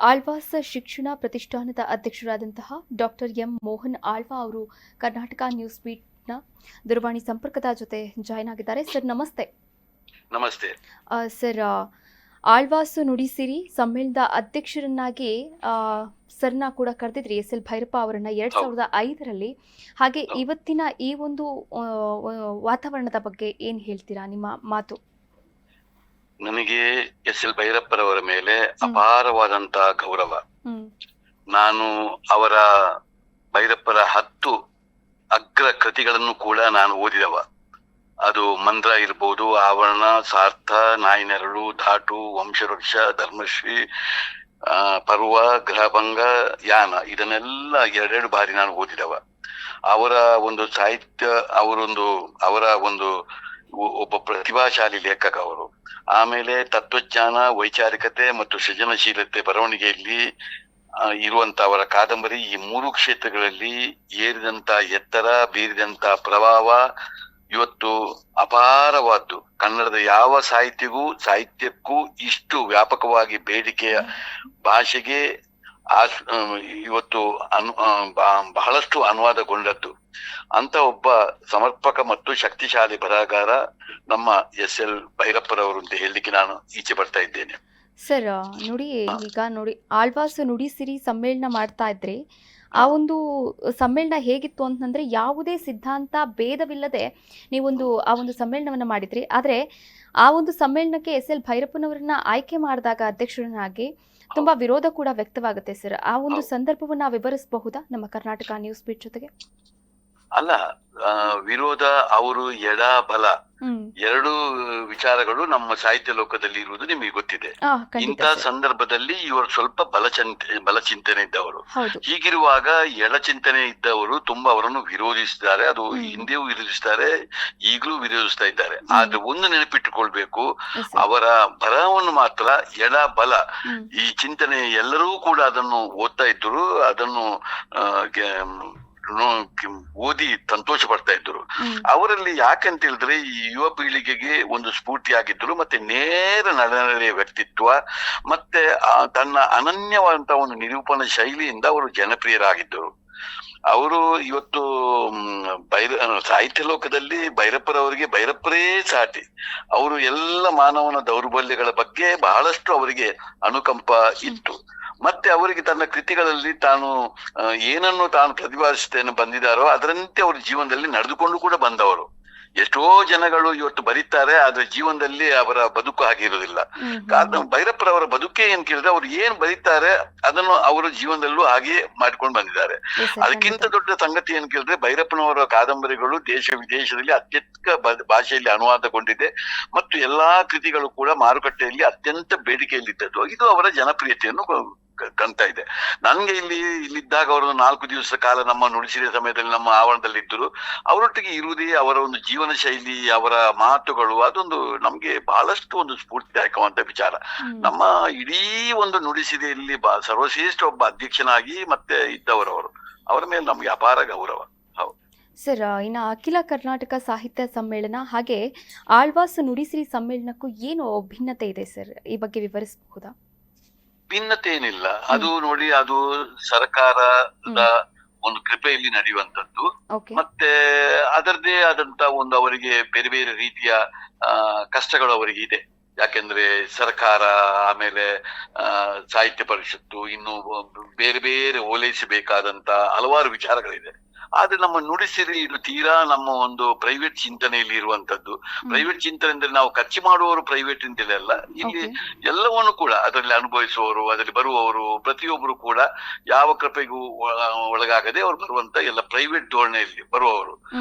ಆಳ್ವಾಸ್ ಶಿಕ್ಷಣ ಪ್ರತಿಷ್ಠಾನದ ಅಧ್ಯಕ್ಷರಾದಂತಹ doctor M Mohan Alva ಅವರು ಕರ್ನಾಟಕ ನ್ಯೂಸ್ ಬೀಟ್ನ ದೂರವಾಣಿ ಸಂಪರ್ಕದ ಜೊತೆ ಜಾಯ್ನ್ ಆಗಿದ್ದಾರೆ. ಸರ್ ನಮಸ್ತೆ. ನಮಸ್ತೆ ಸರ್, ಆಳ್ವಾಸ್ ನುಡಿಸಿರಿ ಸಮ್ಮೇಳನದ ಅಧ್ಯಕ್ಷರನ್ನಾಗಿ ಸರ್ನ ಕೂಡ ಕರೆದಿದ್ರಿ ಎಸ್ ಎಲ್ ಭೈರಪ್ಪ ಅವರನ್ನ 2005ರಲ್ಲಿ. ಹಾಗೆ ಇವತ್ತಿನ ಈ ಒಂದು ವಾತಾವರಣದ ಬಗ್ಗೆ ಏನ್ ಹೇಳ್ತೀರಾ, ನಿಮ್ಮ ಮಾತು? ನನಗೆ ಎಸ್ ಎಲ್ ಭೈರಪ್ಪರವರ ಮೇಲೆ ಅಪಾರವಾದಂತಹ ಗೌರವ. ನಾನು ಅವರ ಭೈರಪ್ಪರ 10 ಅಗ್ರ ಕೃತಿಗಳನ್ನು ಕೂಡ ನಾನು ಓದಿದವ. ಅದು ಮಂದ್ರ ಇರ್ಬೋದು, ಆವರಣ, ಸಾರ್ಥ, ನಾಯಿನೆರಳು, ಧಾಟು, ವಂಶವೃಕ್ಷ, ಧರ್ಮಶ್ರೀ, ಪರ್ವ, ಗ್ರಹಭಂಗ, ಯಾನ, ಇದನ್ನೆಲ್ಲ 2 ಬಾರಿ ನಾನು ಓದಿದವ. ಅವರ ಒಂದು ಸಾಹಿತ್ಯ, ಅವರ ಒಂದು ಒಬ್ಬ ಪ್ರತಿಭಾಶಾಲಿ ಲೇಖಕ ಅವರು. ಆಮೇಲೆ ತತ್ವಜ್ಞಾನ, ವೈಚಾರಿಕತೆ ಮತ್ತು ಸೃಜನಶೀಲತೆ ಬರವಣಿಗೆಯಲ್ಲಿ ಇರುವಂತ ಅವರ ಕಾದಂಬರಿ ಈ 3 ಕ್ಷೇತ್ರಗಳಲ್ಲಿ ಏರಿದಂತ ಎತ್ತರ, ಬೀರಿದಂತ ಪ್ರಭಾವ ಇವತ್ತು ಅಪಾರವಾದ್ದು. ಕನ್ನಡದ ಯಾವ ಸಾಹಿತ್ಯಕ್ಕೂ ಇಷ್ಟು ವ್ಯಾಪಕವಾಗಿ ಬೇಡಿಕೆಯ ಭಾಷೆಗೆ ಇವತ್ತು ಬಹಳಷ್ಟು ಅನುವಾದಗೊಂಡದ್ದು. ಅಂತ ಒಬ್ಬ ಸಮರ್ಪಕ ಮತ್ತು ಶಕ್ತಿಶಾಲಿ ಬರಹಗಾರ ನಮ್ಮ ಎಸ್ ಎಲ್ ಭೈರಪ್ಪರವರು ಅಂತ ಹೇಳಲಿಕ್ಕೆ ನಾನು ಈಚೆ ಬರ್ತಾ ಇದ್ದೇನೆ. ಸರ್ ನೋಡಿ, ಈಗ ನೋಡಿ, ಆಳ್ವಾಸ್ ನುಡಿಸಿರಿ ಸಮ್ಮೇಳನ ಮಾಡ್ತಾ ಇದ್ರೆ ಆ ಒಂದು ಸಮ್ಮೇಳನ ಹೇಗಿತ್ತು ಅಂತಂದ್ರೆ ಯಾವುದೇ ಸಿದ್ಧಾಂತ ಭೇದವಿಲ್ಲದೆ ಆ ಒಂದು ಸಮ್ಮೇಳನವನ್ನ ಮಾಡಿದ್ರಿ. ಆದ್ರೆ ಆ ಒಂದು ಸಮ್ಮೇಳನಕ್ಕೆ ಎಸ್ ಎಲ್ ಭೈರಪ್ಪನವರನ್ನ ಆಯ್ಕೆ ಮಾಡಿದಾಗ ಅಧ್ಯಕ್ಷರನ್ನಾಗಿ ತುಂಬಾ ವಿರೋಧ ಕೂಡ ವ್ಯಕ್ತವಾಗುತ್ತೆ. ಸರ್, ಆ ಒಂದು ಸಂದರ್ಭವನ್ನ ವಿವರಿಸಬಹುದಾ ನಮ್ಮ ಕರ್ನಾಟಕ ನ್ಯೂಸ್ ಬೀಟ್ ಜೊತೆಗೆ? ಅಲ್ಲ, ವಿರೋಧ, ಅವರು ಎಡ ಬಲ 2 ವಿಚಾರಗಳು ನಮ್ಮ ಸಾಹಿತ್ಯ ಲೋಕದಲ್ಲಿ ಇರುವುದು ನಿಮಗೆ ಗೊತ್ತಿದೆ. ಇಂಥ ಸಂದರ್ಭದಲ್ಲಿ ಇವರು ಸ್ವಲ್ಪ ಬಲ ಚಿಂತನೆ ಇದ್ದವರು. ಹೀಗಿರುವಾಗ ಎಡ ಚಿಂತನೆ ಇದ್ದವರು ತುಂಬಾ ಅವರನ್ನು ವಿರೋಧಿಸಿದ್ದಾರೆ. ಅದು ಹಿಂದೆಯೂ ವಿರೋಧಿಸ್ತಾರೆ, ಈಗಲೂ ವಿರೋಧಿಸ್ತಾ ಇದ್ದಾರೆ. ಆದ್ರೆ ಒಂದು ನೆನಪಿಟ್ಟುಕೊಳ್ಬೇಕು, ಅವರ ಬರಹವನ್ನು ಮಾತ್ರ ಎಡ ಬಲ ಈ ಚಿಂತನೆ ಎಲ್ಲರೂ ಕೂಡ ಅದನ್ನು ಓದ್ತಾ ಇದ್ರು, ಅದನ್ನು ಓದಿ ಸಂತೋಷ ಪಡ್ತಾ ಇದ್ರು. ಅವರಲ್ಲಿ ಯಾಕಂತ ಹೇಳಿದ್ರೆ ಈ ಯುವ ಪೀಳಿಗೆಗೆ ಒಂದು ಸ್ಫೂರ್ತಿಯಾಗಿದ್ರು, ಮತ್ತೆ ನೇರ ನಡೆಯ ವ್ಯಕ್ತಿತ್ವ, ಮತ್ತೆ ತನ್ನ ಅನನ್ಯವಾದಂತಹ ಒಂದು ನಿರೂಪಣಾ ಶೈಲಿಯಿಂದ ಅವರು ಜನಪ್ರಿಯರಾಗಿದ್ದರು. ಅವರು ಇವತ್ತು ಸಾಹಿತ್ಯ ಲೋಕದಲ್ಲಿ ಭೈರಪ್ಪರವರಿಗೆ ಭೈರಪ್ಪರೇ ಸಾಟಿ. ಅವರು ಎಲ್ಲ ಮಾನವನ ದೌರ್ಬಲ್ಯಗಳ ಬಗ್ಗೆ ಬಹಳಷ್ಟು ಅವರಿಗೆ ಅನುಕಂಪ ಇತ್ತು. ಮತ್ತೆ ಅವರಿಗೆ ತನ್ನ ಕೃತಿಗಳಲ್ಲಿ ಏನನ್ನು ತಾನು ಪ್ರತಿಪಾದಿಸುತ್ತೇನೆ ಬಂದಿದ್ದಾರೋ ಅದರಂತೆ ಅವ್ರ ಜೀವನದಲ್ಲಿ ನಡೆದುಕೊಂಡು ಕೂಡ ಬಂದವರು. ಎಷ್ಟೋ ಜನಗಳು ಇವತ್ತು ಬರೀತಾರೆ, ಆದ್ರೆ ಜೀವನದಲ್ಲಿ ಅವರ ಬದುಕು ಆಗಿರುವುದಿಲ್ಲ. ಕಾರಣ ಭೈರಪ್ಪರವರ ಬದುಕೇ ಏನ್ ಕೇಳಿದ್ರೆ ಅವ್ರು ಏನ್ ಬರೀತಾರೆ ಅದನ್ನು ಅವರ ಜೀವನದಲ್ಲೂ ಹಾಗೆ ಮಾಡ್ಕೊಂಡು ಬಂದಿದ್ದಾರೆ. ಅದಕ್ಕಿಂತ ದೊಡ್ಡ ಸಂಗತಿ ಏನ್ ಕೇಳಿದ್ರೆ ಭೈರಪ್ಪನವರ ಕಾದಂಬರಿಗಳು ದೇಶ ವಿದೇಶದಲ್ಲಿ ಅತ್ಯಧಿಕ ಭಾಷೆಯಲ್ಲಿ ಅನುವಾದಗೊಂಡಿದೆ ಮತ್ತು ಎಲ್ಲಾ ಕೃತಿಗಳು ಕೂಡ ಮಾರುಕಟ್ಟೆಯಲ್ಲಿ ಅತ್ಯಂತ ಬೇಡಿಕೆಯಲ್ಲಿದ್ದದ್ದು. ಇದು ಅವರ ಜನಪ್ರಿಯತೆಯನ್ನು ಕಾಣ್ತಾ ಇದೆ. ನನ್ಗೆ ಇಲ್ಲಿದ್ದಾಗ ಅವರು 4 ದಿವಸ ಕಾಲ ನಮ್ಮ ನುಡಿಸಿದ ಸಮಯದಲ್ಲಿ ನಮ್ಮ ಆವರಣದಲ್ಲಿ ಇದ್ದರು. ಅವರೊಟ್ಟಿಗೆ ಇರುವುದೇ ಅವರ ಒಂದು ಜೀವನ ಶೈಲಿ, ಅವರ ಮಾತುಗಳು, ಅದೊಂದು ನಮ್ಗೆ ಬಹಳಷ್ಟು ಒಂದು ಸ್ಫೂರ್ತಿದಾಯಕವಾದ ವಿಚಾರ. ನಮ್ಮ ಇಡೀ ಒಂದು ನುಡಿಸಿದೆಯಲ್ಲಿ ಸರ್ವಶ್ರೇಷ್ಠ ಒಬ್ಬ ಅಧ್ಯಕ್ಷನಾಗಿ ಮತ್ತೆ ಇದ್ದವರವರು. ಅವರ ಮೇಲೆ ನಮ್ಗೆ ಅಪಾರ ಗೌರವ. ಸರ್, ಇನ್ನು ಅಖಿಲ ಕರ್ನಾಟಕ ಸಾಹಿತ್ಯ ಸಮ್ಮೇಳನ ಹಾಗೆ ಆಳ್ವಾಸ್ ನುಡಿಸಿರಿ ಸಮ್ಮೇಳನಕ್ಕೂ ಏನು ಭಿನ್ನತೆ ಇದೆ ಸರ್? ಈ ಬಗ್ಗೆ ವಿವರಿಸಬಹುದಾ? ಭಿನ್ನತೆ ಏನಿಲ್ಲ. ಅದು ನೋಡಿ, ಅದು ಸರ್ಕಾರದ ಒಂದು ಕೃಪೆಯಲ್ಲಿ ನಡೆಯುವಂತದ್ದು. ಮತ್ತೆ ಅದರದೇ ಆದಂತ ಒಂದು ಅವರಿಗೆ ಬೇರೆ ಬೇರೆ ರೀತಿಯ ಕಷ್ಟಗಳು ಅವರಿಗೆ ಇದೆ. ಯಾಕೆಂದ್ರೆ ಸರ್ಕಾರ, ಆಮೇಲೆ ಸಾಹಿತ್ಯ ಪರಿಷತ್ತು, ಇನ್ನು ಬೇರೆ ಬೇರೆ ಓಲೈಸಬೇಕಾದಂತ ಹಲವಾರು ವಿಚಾರಗಳಿದೆ. ಆದ್ರೆ ನಮ್ಮ ನುಡಿಸಿರಿ ಇದು ತೀರಾ ನಮ್ಮ ಒಂದು ಪ್ರೈವೇಟ್ ಚಿಂತನೆಯಲ್ಲಿ ಇರುವಂತದ್ದು. ಪ್ರೈವೇಟ್ ಚಿಂತನೆ ಅಂದ್ರೆ ನಾವು ಖರ್ಚು ಮಾಡುವವರು ಪ್ರೈವೇಟ್ ಅಂತೇಳಿ, ಇಲ್ಲಿ ಎಲ್ಲವನ್ನು ಕೂಡ ಅದರಲ್ಲಿ ಅನುಭವಿಸುವವರು, ಅದರಲ್ಲಿ ಬರುವವರು ಪ್ರತಿಯೊಬ್ಬರು ಕೂಡ ಯಾವ ಕೃಪೆಗೂ ಒಳಗಾಗದೆ ಅವರು ಬರುವಂತ ಎಲ್ಲ ಪ್ರೈವೇಟ್ ಧೋರಣೆಯಲ್ಲಿ ಬರುವವರು.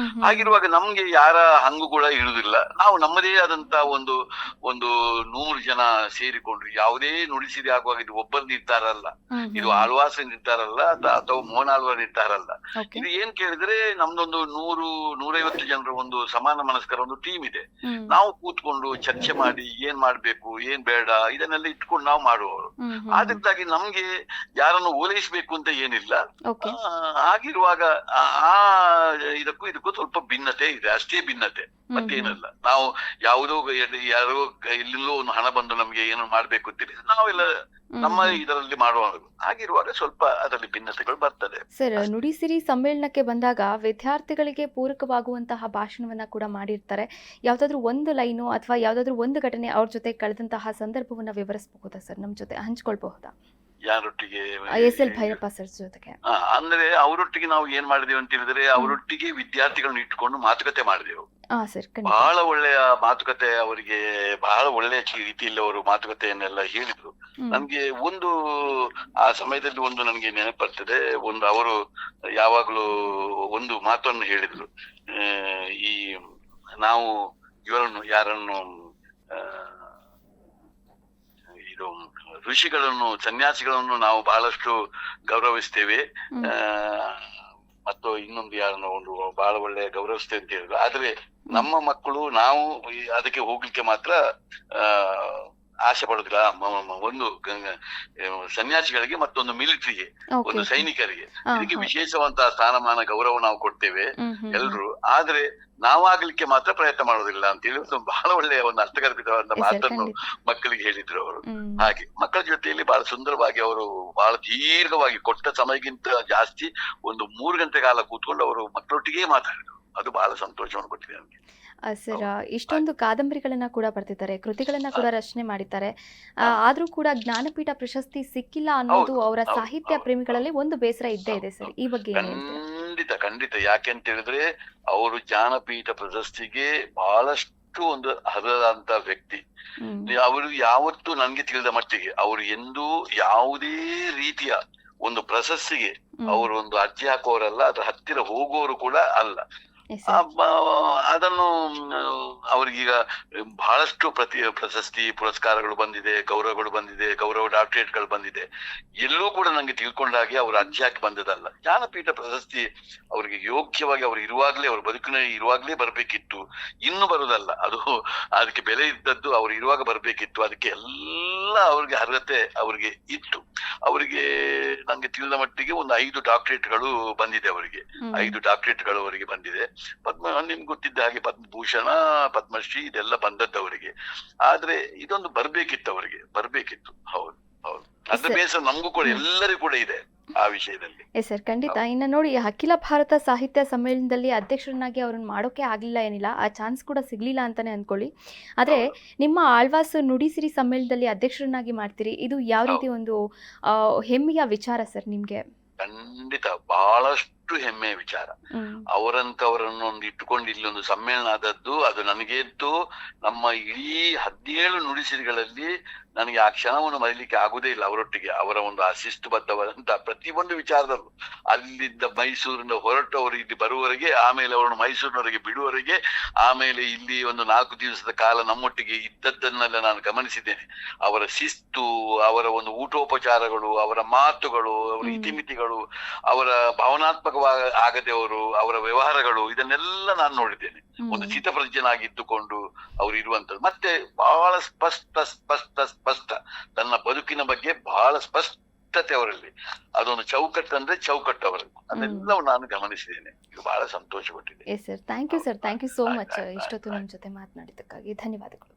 ಹಾಗಿರುವಾಗ ನಮ್ಗೆ ಯಾರ ಹಂಗು ಕೂಡ ಇಳುವುದಿಲ್ಲ. ನಾವು ನಮ್ಮದೇ ಆದಂತ ಒಂದು 100 ಜನ ಸೇರಿಕೊಂಡು ಯಾವುದೇ ನುಡಿಸಿರಿ ಆಗುವಾಗ ಇದು ಒಬ್ಬರ ನಿರ್ಧಾರ ಅಲ್ಲ, ಇದು ಆಳ್ವಾಸ್ ನಿರ್ಧಾರ ಅಲ್ಲ, ಅಥವಾ ಮೋಹನ್ ಆಳ್ವಾ ನಿರ್ಧಾರ ಅಲ್ಲ. ಇದು ಏನ್ ಕೇಳಿದ್ರೆ ನಮ್ದೊಂದು 100-150 ಜನರ ಒಂದು ಸಮಾನ ಮನಸ್ಕರ ಒಂದು ಟೀಮ್ ಇದೆ. ನಾವು ಕೂತ್ಕೊಂಡು ಚರ್ಚೆ ಮಾಡಿ ಏನ್ ಮಾಡ್ಬೇಕು, ಏನ್ ಬೇಡ, ಇದನ್ನೆಲ್ಲ ಇಟ್ಕೊಂಡು ನಾವು ಮಾಡುವವರು. ಆದ್ರಿಂದಾಗಿ ನಮ್ಗೆ ಯಾರನ್ನು ಓಲೈಸಬೇಕು ಅಂತ ಏನಿಲ್ಲ. ಆಗಿರುವಾಗ ಇದಕ್ಕೂ ಸ್ವಲ್ಪ ಭಿನ್ನತೆ ಇದೆ, ಅಷ್ಟೇ ಭಿನ್ನತೆ, ಮತ್ತೇನಲ್ಲ. ನಾವು ಯಾರೋ ಇಲ್ಲಿಂದಲೂ ಒಂದು ಹಣ ಬಂದು ನಮ್ಗೆ ಏನು ಮಾಡ್ಬೇಕು ಅಂತೀರಿ, ನಾವೆಲ್ಲ ನಮ್ಮ ಇದರಲ್ಲಿ ಮಾಡುವಾಗ ಹಾಗಿರುವಾಗ ಸ್ವಲ್ಪ ಅದರಲ್ಲಿ ಭಿನ್ನತೆಗಳು ಬರ್ತದೆ. ಸರ್, ನುಡಿಸಿರಿ ಸಮ್ಮೇಳನಕ್ಕೆ ಬಂದಾಗ ವಿದ್ಯಾರ್ಥಿಗಳಿಗೆ ಪೂರಕವಾಗುವಂತಹ ಭಾಷಣವನ್ನ ಕೂಡ ಮಾಡಿರ್ತಾರೆ. ಯಾವ್ದಾದ್ರು ಒಂದು ಲೈನು ಅಥವಾ ಯಾವ್ದಾದ್ರು ಒಂದು ಘಟನೆ ಅವ್ರ ಜೊತೆ ಕಳೆದಂತಹ ಸಂದರ್ಭವನ್ನ ವಿವರಿಸಬಹುದಾ ಸರ್? ನಮ್ಮ ಜೊತೆ ಹಂಚ್ಕೊಳ್ಬಹುದಾ? ಯಾರೊಟ್ಟಿಗೆ? ಎಸ್.ಎಲ್. ಭೈರಪ್ಪ ಸರ್ ಜೊತೆಗೆ. ಅಂದ್ರೆ ಅವರೊಟ್ಟಿಗೆ ನಾವು ಏನ್ ಮಾಡಿದೆವು ಅಂತ ಹೇಳಿದ್ರೆ, ಅವರೊಟ್ಟಿಗೆ ವಿದ್ಯಾರ್ಥಿಗಳನ್ನ ಇಟ್ಟುಕೊಂಡು ಮಾತುಕತೆ ಮಾಡಿದೆವು. ಸರ್, ಬಹಳ ಒಳ್ಳೆಯ ಮಾತುಕತೆ, ಅವರಿಗೆ ಬಹಳ ಒಳ್ಳೆಯ ರೀತಿಯಲ್ಲಿ ಅವರು ಮಾತುಕತೆಯನ್ನೆಲ್ಲ ಹೇಳಿದ್ರು. ನನ್ಗೆ ಒಂದು ಆ ಸಮಯದಲ್ಲಿ ಒಂದು ನನಗೆ ನೆನಪು ಬರ್ತದೆ. ಒಂದು ಅವರು ಯಾವಾಗ್ಲೂ ಒಂದು ಮಾತನ್ನು ಹೇಳಿದ್ರು. ಈ ನಾವು ಇವರನ್ನು ಯಾರನ್ನು ಇದು ಋಷಿಗಳನ್ನು, ಸನ್ಯಾಸಿಗಳನ್ನು ನಾವು ಬಹಳಷ್ಟು ಗೌರವಿಸ್ತೇವೆ. ಮತ್ತು ಇನ್ನೊಂದು ಯಾರನ್ನು ಒಂದು ಬಹಳ ಒಳ್ಳೆ ಗೌರವಿಸ್ತೇವೆ ಅಂತ ಹೇಳಿದ್ರು. ಆದ್ರೆ ನಮ್ಮ ಮಕ್ಕಳು ನಾವು ಅದಕ್ಕೆ ಹೋಗ್ಲಿಕ್ಕೆ ಮಾತ್ರ ಆಸೆ ಪಡುದಿಲ್ಲ. ಒಂದು ಸನ್ಯಾಸಿಗಳಿಗೆ ಮತ್ತೊಂದು ಮಿಲಿಟರಿಗೆ, ಒಂದು ಸೈನಿಕರಿಗೆ, ಇದಕ್ಕೆ ವಿಶೇಷವಂತಹ ಸ್ಥಾನಮಾನ ಗೌರವ ನಾವು ಕೊಡ್ತೇವೆ ಎಲ್ರು. ಆದ್ರೆ ನಾವಾಗ್ಲಿಕ್ಕೆ ಮಾತ್ರ ಪ್ರಯತ್ನ ಮಾಡೋದಿಲ್ಲ ಅಂತ ಹೇಳಿ ಒಂದು ಬಹಳ ಒಳ್ಳೆಯ ಒಂದು ಅರ್ಥಗರ್ಭಿತವಾದ ಮಾತನ್ನು ಮಕ್ಕಳಿಗೆ ಹೇಳಿದ್ರು ಅವರು. ಹಾಗೆ ಮಕ್ಕಳ ಜೊತೆಯಲ್ಲಿ ಬಹಳ ಸುಂದರವಾಗಿ ಅವರು ಬಹಳ ದೀರ್ಘವಾಗಿ, ಕೊಟ್ಟ ಸಮಯಕ್ಕಿಂತ ಜಾಸ್ತಿ ಒಂದು 3 ಗಂಟೆ ಕಾಲ ಕೂತ್ಕೊಂಡು ಅವರು ಮಕ್ಕಳೊಟ್ಟಿಗೆ ಮಾತಾಡಿದ್ರು. ಅದು ಬಹಳ ಸಂತೋಷವನ್ನು ಕೊಟ್ಟಿದೆ ನಮ್ಗೆ. ಸರ್, ಇಷ್ಟೊಂದು ಕಾದಂಬರಿಗಳನ್ನ ಕೂಡ ಬರ್ತಿದ್ದಾರೆ, ಕೃತಿಗಳನ್ನ ಕೂಡ ರಚನೆ ಮಾಡಿದ್ದಾರೆ. ಆದ್ರೂ ಕೂಡ ಜ್ಞಾನಪೀಠ ಪ್ರಶಸ್ತಿ ಸಿಕ್ಕಿಲ್ಲ ಅನ್ನೋದು ಅವರ ಸಾಹಿತ್ಯ ಪ್ರೇಮಿಗಳಲ್ಲಿ ಒಂದು ಬೇಸರ ಇದ್ದೇ ಇದೆ ಸರ್. ಈ ಬಗ್ಗೆ ಖಂಡಿತ. ಯಾಕೆ ಅಂತ ಹೇಳಿದ್ರೆ ಅವರು ಜ್ಞಾನಪೀಠ ಪ್ರಶಸ್ತಿಗೆ ಬಹಳಷ್ಟು ಒಂದು ಅರ್ಹದಂತ ವ್ಯಕ್ತಿ. ಅವರು ಯಾವತ್ತು ನನ್ಗೆ ತಿಳಿದ ಮಟ್ಟಿಗೆ ಅವರು ಎಂದೂ ಯಾವುದೇ ರೀತಿಯ ಒಂದು ಪ್ರಶಸ್ತಿಗೆ ಅವರು ಒಂದು ಅರ್ಜಿ ಹಾಕುವವರಲ್ಲ, ಅದ್ರ ಹತ್ತಿರ ಹೋಗುವವರು ಕೂಡ ಅಲ್ಲ. ಅದನ್ನು ಅವ್ರಿಗೀಗ ಬಹಳಷ್ಟು ಪ್ರಶಸ್ತಿ ಪುರಸ್ಕಾರಗಳು ಬಂದಿದೆ, ಗೌರವಗಳು ಬಂದಿದೆ, ಗೌರವ ಡಾಕ್ಟರೇಟ್ಗಳು ಬಂದಿದೆ. ಎಲ್ಲೂ ಕೂಡ ನಂಗೆ ತಿಳ್ಕೊಂಡಾಗೆ ಅವ್ರು ಅರ್ಜಿ ಹಾಕಿ ಬಂದದಲ್ಲ. ಜ್ಞಾನಪೀಠ ಪ್ರಶಸ್ತಿ ಅವರಿಗೆ ಯೋಗ್ಯವಾಗಿ ಅವ್ರು ಇರುವಾಗ್ಲೇ, ಅವ್ರ ಬದುಕಿನಲ್ಲಿ ಇರುವಾಗ್ಲೇ ಬರ್ಬೇಕಿತ್ತು, ಇನ್ನು ಬರುದಲ್ಲ. ಅದು ಅದಕ್ಕೆ ಬೆಲೆ ಇದ್ದದ್ದು ಅವ್ರು ಇರುವಾಗ ಬರ್ಬೇಕಿತ್ತು. ಅದಕ್ಕೆ ಎಲ್ಲ ಅವ್ರಿಗೆ ಅರ್ಹತೆ ಅವ್ರಿಗೆ ಇತ್ತು. ಅವರಿಗೆ ನಂಗೆ ತಿಳಿದ ಮಟ್ಟಿಗೆ ಒಂದು 5 ಡಾಕ್ಟರೇಟ್ಗಳು ಬಂದಿದೆ. ಅವರಿಗೆ 5 ಡಾಕ್ಟರೇಟ್ಗಳು ಅವರಿಗೆ ಬಂದಿದೆ. ನಿಮ್ಗೆ ಗೊತ್ತಿದ್ದ ಹಾಗೆ ಪದ್ಮಭೂಷಣ, ಪದ್ಮಶ್ರೀ ಇದೆಲ್ಲ ಬಂದದ್ದು ಅವರಿಗೆ. ಆದ್ರೆ ಇದೊಂದು ಬರ್ಬೇಕಿತ್ತು, ಅವರಿಗೆ ಬರ್ಬೇಕಿತ್ತು. ಹೌದು. ಅದ್ರ ಬೇಸರ ನಮಗೂ ಕೂಡ, ಎಲ್ಲರಿಗೂ ಕೂಡ ಇದೆ ಆ ವಿಷಯದಲ್ಲಿ. ಸರ್, ಖಂಡಿತ. ಇನ್ನು ನೋಡಿ, ಅಖಿಲ ಭಾರತ ಸಾಹಿತ್ಯ ಸಮ್ಮೇಳನದಲ್ಲಿ ಅಧ್ಯಕ್ಷರನ್ನಾಗಿ ಅವ್ರನ್ನ ಮಾಡೋಕೆ ಆಗ್ಲಿಲ್ಲ ಏನಿಲ್ಲ, ಆ ಚಾನ್ಸ್ ಕೂಡ ಸಿಗ್ಲಿಲ್ಲ ಅಂತಾನೆ ಅನ್ಕೊಳ್ಳಿ. ಆದ್ರೆ ನಿಮ್ಮ ಆಳ್ವಾಸ್ ನುಡಿಸಿರಿ ಸಮ್ಮೇಳನದಲ್ಲಿ ಅಧ್ಯಕ್ಷರನ್ನಾಗಿ ಮಾಡ್ತೀರಿ, ಇದು ಯಾವ ರೀತಿ ಒಂದು ಹೆಮ್ಮೆಯ ವಿಚಾರ ಸರ್ ನಿಮ್ಗೆ? ಖಂಡಿತ ಬಹಳಷ್ಟು ಹೆಮ್ಮೆಯ ವಿಚಾರ. ಅವರಂತವರನ್ನು ಒಂದು ಇಟ್ಟುಕೊಂಡು ಇಲ್ಲಿ ಒಂದು ಸಮ್ಮೇಳನ ಆದದ್ದು, ಅದು ನನಗೇಂತೂ ನಮ್ಮ ಇಡೀ 17 ನುಡಿಸಿರಿಗಳಲ್ಲಿ ನನಗೆ ಆ ಕ್ಷಣವನ್ನು ಮರೀಲಿಕ್ಕೆ ಆಗುದೇ ಇಲ್ಲ. ಅವರೊಟ್ಟಿಗೆ ಅವರ ಒಂದು ಶಿಸ್ತುಬದ್ಧವಾದಂತ ಪ್ರತಿಯೊಂದು ವಿಚಾರದಲ್ಲೂ, ಅಲ್ಲಿದ್ದ ಮೈಸೂರಿನ ಹೊರಟವರು ಇಲ್ಲಿ ಬರುವವರೆಗೆ, ಆಮೇಲೆ ಅವರನ್ನು ಮೈಸೂರಿನವರೆಗೆ ಬಿಡುವವರೆಗೆ, ಆಮೇಲೆ ಇಲ್ಲಿ ಒಂದು 4 ದಿವಸದ ಕಾಲ ನಮ್ಮೊಟ್ಟಿಗೆ ಇದ್ದದ್ದನ್ನೆಲ್ಲ ನಾನು ಗಮನಿಸಿದ್ದೇನೆ. ಅವರ ಶಿಸ್ತು, ಅವರ ಒಂದು ಊಟೋಪಚಾರಗಳು, ಅವರ ಮಾತುಗಳು, ಅವರ ಇತಿಮಿತಿಗಳು, ಅವರ ಭಾವನಾತ್ಮಕವಾಗಿ ಆಗದೆವರು, ಅವರ ವ್ಯವಹಾರಗಳು, ಇದನ್ನೆಲ್ಲ ನಾನು ನೋಡಿದ್ದೇನೆ. ಒಂದು ಸ್ಥಿತಪ್ರಜ್ಞನಾಗಿದ್ದುಕೊಂಡು ಅವರು ಇರುವಂತದ್ದು. ಮತ್ತೆ ಬಹಳ ಸ್ಪಷ್ಟ ತನ್ನ ಬದುಕಿನ ಬಗ್ಗೆ ಬಹಳ ಸ್ಪಷ್ಟತೆ ಅವರಲ್ಲಿ. ಅದೊಂದು ಚೌಕಟ್ಟಂದ್ರೆ ಚೌಕಟ್ಟು ಅವರಲ್ಲಿ. ಅದೆಲ್ಲವೂ ನಾನು ಗಮನಿಸಿದ್ದೇನೆ. ಇದು ಬಹಳ ಸಂತೋಷ ಕೊಟ್ಟಿದೆ. Sir, thank you sir, thank you so much. ಇಷ್ಟೊತ್ತು ನಿಮ್ಮ ಜೊತೆ ಮಾತನಾಡಿದ್ದಕ್ಕಾಗಿ ಧನ್ಯವಾದಗಳು.